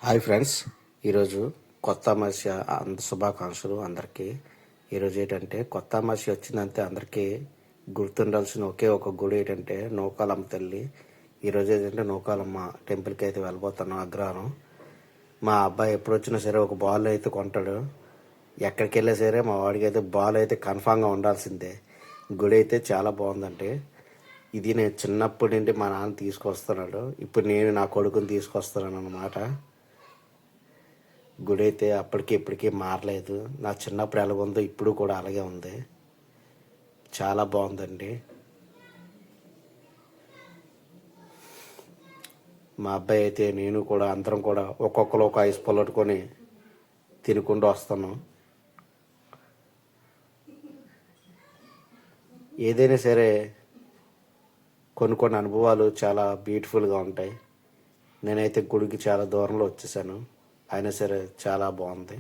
Hi friends, ఈరోజు కొత్త అమావాస్య శుభాకాంక్షలు అందరికీ. ఈరోజు ఏంటంటే కొత్త అమావాస్య వచ్చిందంటే అందరికీ గుర్తుండాల్సిన ఒకే ఒక గుడి ఏంటంటే నూకాలమ్మ తల్లి. ఈరోజు ఏంటంటే నూకాలమ్మ టెంపుల్కి అయితే వెళ్ళిపోతాను అగ్రహారం. మా అబ్బాయి ఎప్పుడు వచ్చినా సరే ఒక బాల్ అయితే కొంటాడు. ఎక్కడికి వెళ్ళా సరే మా వాడికి అయితే బాల్ అయితే కన్ఫామ్గా ఉండాల్సిందే. గుడి అయితే చాలా బాగుందండి. ఇది నేను చిన్నప్పటి నుండి మా నాన్న తీసుకొస్తున్నాడు, ఇప్పుడు నేను నా కొడుకుని తీసుకొస్తున్నాను అన్నమాట. గుడి అయితే అప్పటికి ఇప్పటికీ మారలేదు. నా చిన్నప్పుడు ఎలాగుందో ఇప్పుడు కూడా అలాగే ఉంది. చాలా బాగుందండి. మా అబ్బాయి అయితే నేను కూడా అందరం కూడా ఒక్కొక్కరు ఒక ఐస్ పొల్లట్టుకొని తినుకుంటూ వస్తాను. ఏదైనా సరే కొన్ని కొన్ని అనుభవాలు చాలా బ్యూటిఫుల్గా ఉంటాయి. నేనైతే గుడికి చాలా దూరంలో వచ్చేసాను, అయినా సరే చాలా బాగుంది.